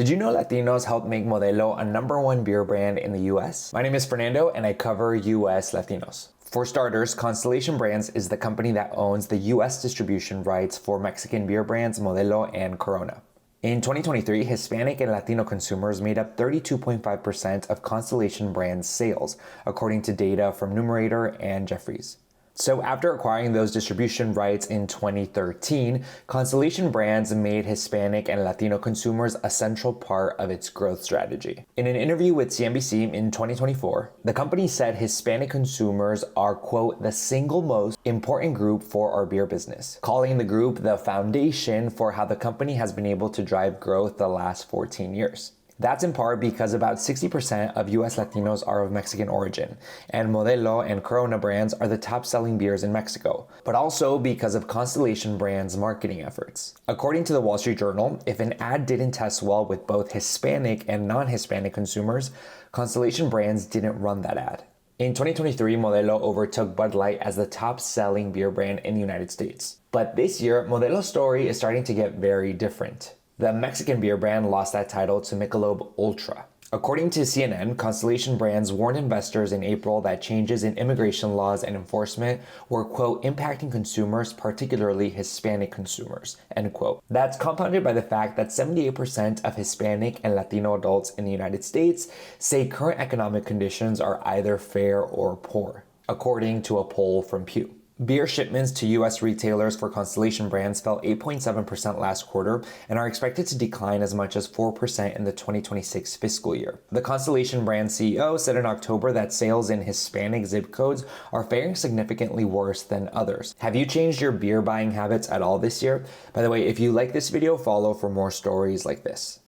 Did you know Latinos helped make Modelo a #1 beer brand in the US? My name is Fernando and I cover US Latinos. For starters, Constellation Brands is the company that owns the US distribution rights for Mexican beer brands Modelo and Corona. In 2023, Hispanic and Latino consumers made up 32.5% of Constellation Brands sales, according to data from Numerator and Jefferies. So after acquiring those distribution rights in 2013, Constellation Brands made Hispanic and Latino consumers a central part of its growth strategy. In an interview with CNBC in 2024, the company said Hispanic consumers are, quote, the single most important group for our beer business, calling the group the foundation for how the company has been able to drive growth the last 14 years. That's in part because about 60% of US Latinos are of Mexican origin, and Modelo and Corona brands are the top selling beers in Mexico, but also because of Constellation Brands' marketing efforts. According to the Wall Street Journal, if an ad didn't test well with both Hispanic and non-Hispanic consumers, Constellation Brands didn't run that ad. In 2023, Modelo overtook Bud Light as the top selling beer brand in the United States. But this year, Modelo's story is starting to get very different. The Mexican beer brand lost that title to Michelob Ultra. According to CNN, Constellation Brands warned investors in April that changes in immigration laws and enforcement were, quote, impacting consumers, particularly Hispanic consumers, end quote. That's compounded by the fact that 78% of Hispanic and Latino adults in the United States say current economic conditions are either fair or poor, according to a poll from Pew. Beer shipments to US retailers for Constellation Brands fell 8.7% last quarter and are expected to decline as much as 4% in the 2026 fiscal year. The Constellation Brands CEO said in October that sales in Hispanic zip codes are faring significantly worse than others. Have you changed your beer buying habits at all this year? By the way, if you like this video, follow for more stories like this.